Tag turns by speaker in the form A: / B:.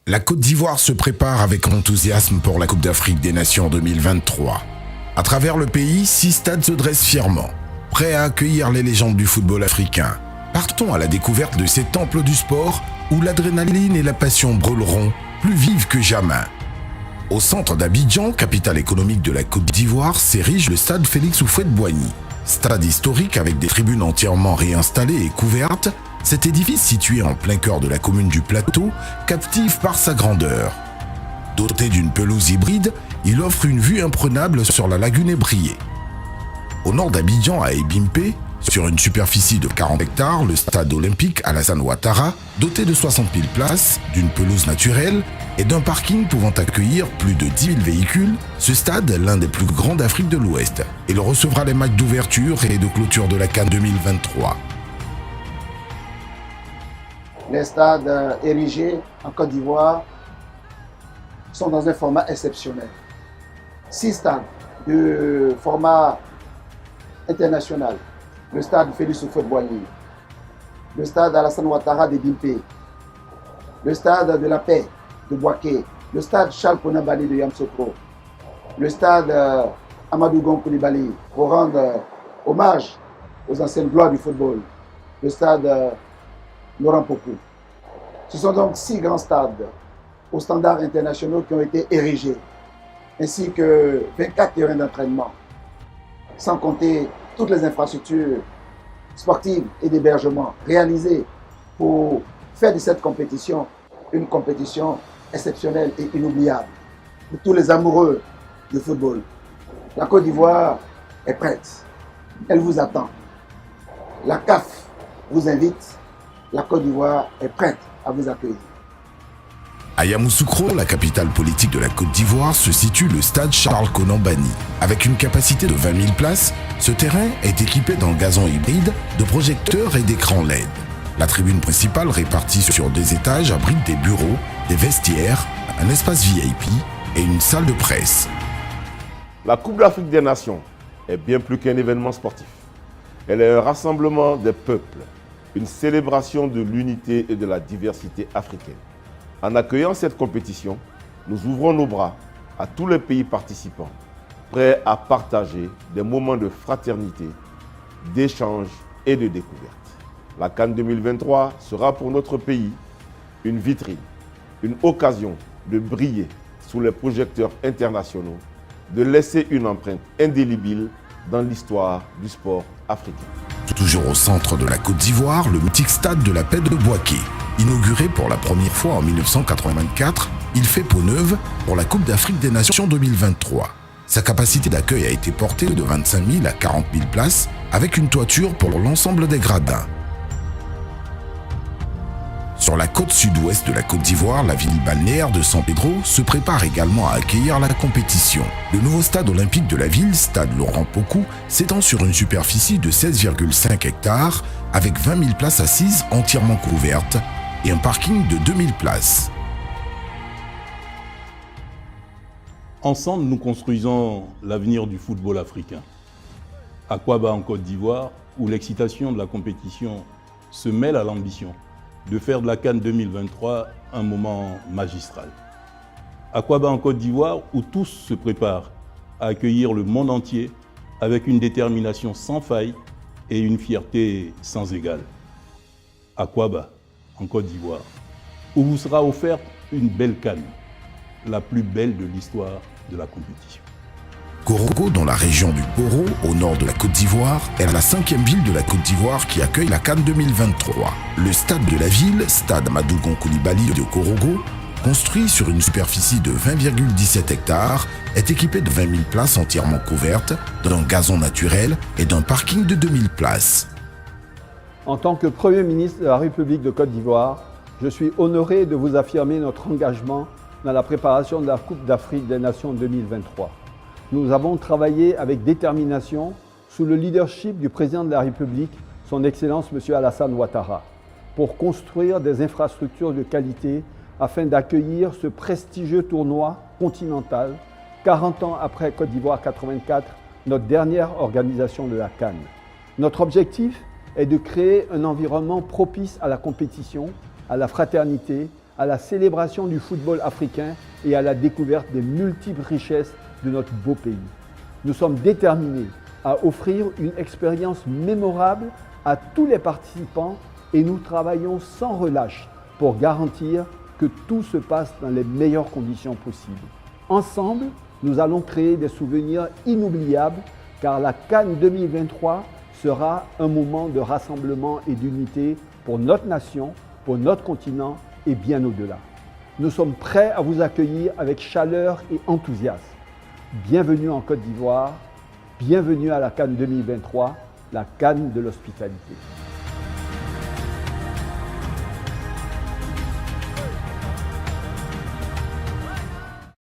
A: La Côte d'Ivoire se prépare avec enthousiasme pour la Coupe d'Afrique des Nations 2023. À travers le pays, 6 stades se dressent fièrement, prêts à accueillir les légendes du football africain. Partons à la découverte de ces temples du sport où l'adrénaline et la passion brûleront plus vives que jamais. Au centre d'Abidjan, capitale économique de la Côte d'Ivoire, s'érige le stade Félix Houphouët-Boigny. Stade historique avec des tribunes entièrement réinstallées et couvertes, cet édifice situé en plein cœur de la commune du Plateau captive par sa grandeur. Doté d'une pelouse hybride, il offre une vue imprenable sur la lagune ébriée. Au nord d'Abidjan, à Ebimpé, sur une superficie de 40 hectares, le stade olympique Alassane Ouattara, doté de 60 000 places, d'une pelouse naturelle et d'un parking pouvant accueillir plus de 10 000 véhicules, ce stade, l'un des plus grands d'Afrique de l'Ouest, il recevra les matchs d'ouverture et de clôture de la CAN 2023.
B: Les stades érigés en Côte d'Ivoire sont dans un format exceptionnel. 6 stades de format international. Le stade Félix Houphouët-Boigny, le stade Alassane Ouattara de Bimpé, le stade de la Paix de Bouaké, le stade Charles Konan-Bali de Yamoussoukro, le stade Amadou Gon Coulibaly pour rendre hommage aux anciennes gloires du football, le stade Laurent Pokou. Ce sont donc 6 grands stades aux standards internationaux qui ont été érigés, ainsi que 24 terrains d'entraînement, sans compter toutes les infrastructures sportives et d'hébergement réalisées pour faire de cette compétition une compétition exceptionnelle et inoubliable pour tous les amoureux du football. La Côte d'Ivoire est prête, elle vous attend. La CAF vous invite, la Côte d'Ivoire est prête à vous accueillir.
A: À Yamoussoukro, la capitale politique de la Côte d'Ivoire, se situe le stade Charles Konan-Bali. Avec une capacité de 20 000 places, ce terrain est équipé d'un gazon hybride, de projecteurs et d'écrans LED. La tribune principale, répartie sur 2 étages, abrite des bureaux, des vestiaires, un espace VIP et une salle de presse.
C: La Coupe d'Afrique des Nations est bien plus qu'un événement sportif. Elle est un rassemblement des peuples, une célébration de l'unité et de la diversité africaine. En accueillant cette compétition, nous ouvrons nos bras à tous les pays participants, prêts à partager des moments de fraternité, d'échange et de découverte. La CAN 2023 sera pour notre pays une vitrine, une occasion de briller sous les projecteurs internationaux, de laisser une empreinte indélébile dans l'histoire du sport africain.
A: Toujours au centre de la Côte d'Ivoire, le mythique stade de la Paix de Bouaké. Inauguré pour la première fois en 1984, il fait peau neuve pour la Coupe d'Afrique des Nations 2023. Sa capacité d'accueil a été portée de 25 000 à 40 000 places, avec une toiture pour l'ensemble des gradins. Sur la côte sud-ouest de la Côte d'Ivoire, la ville balnéaire de San Pedro se prépare également à accueillir la compétition. Le nouveau stade olympique de la ville, stade Laurent Pokou, s'étend sur une superficie de 16,5 hectares avec 20 000 places assises entièrement couvertes et un parking de 2 000 places.
D: Ensemble, nous construisons l'avenir du football africain. Aquaba en Côte d'Ivoire, où l'excitation de la compétition se mêle à l'ambition de faire de la CAN 2023 un moment magistral. Aquaba en Côte d'Ivoire, où tous se préparent à accueillir le monde entier avec une détermination sans faille et une fierté sans égale. Aquaba en Côte d'Ivoire, où vous sera offerte une belle CAN, la plus belle de l'histoire de la compétition.
A: Korogo, dans la région du Poro, au nord de la Côte d'Ivoire, est la 5e ville de la Côte d'Ivoire qui accueille la CAN 2023. Le stade de la ville, stade Amadou Gon Coulibaly de Korogo, construit sur une superficie de 20,17 hectares, est équipé de 20 000 places entièrement couvertes, d'un gazon naturel et d'un parking de 2 000 places.
E: En tant que Premier ministre de la République de Côte d'Ivoire, je suis honoré de vous affirmer notre engagement dans la préparation de la Coupe d'Afrique des Nations 2023. Nous avons travaillé avec détermination sous le leadership du président de la République, son Excellence M. Alassane Ouattara, pour construire des infrastructures de qualité afin d'accueillir ce prestigieux tournoi continental, 40 ans après Côte d'Ivoire 84, notre dernière organisation de la CAN. Notre objectif est de créer un environnement propice à la compétition, à la fraternité, à la célébration du football africain et à la découverte des multiples richesses de notre beau pays. Nous sommes déterminés à offrir une expérience mémorable à tous les participants et nous travaillons sans relâche pour garantir que tout se passe dans les meilleures conditions possibles. Ensemble, nous allons créer des souvenirs inoubliables car la CAN 2023 sera un moment de rassemblement et d'unité pour notre nation, pour notre continent et bien au-delà. Nous sommes prêts à vous accueillir avec chaleur et enthousiasme. Bienvenue en Côte d'Ivoire, bienvenue à la CAN 2023, la CAN de l'hospitalité.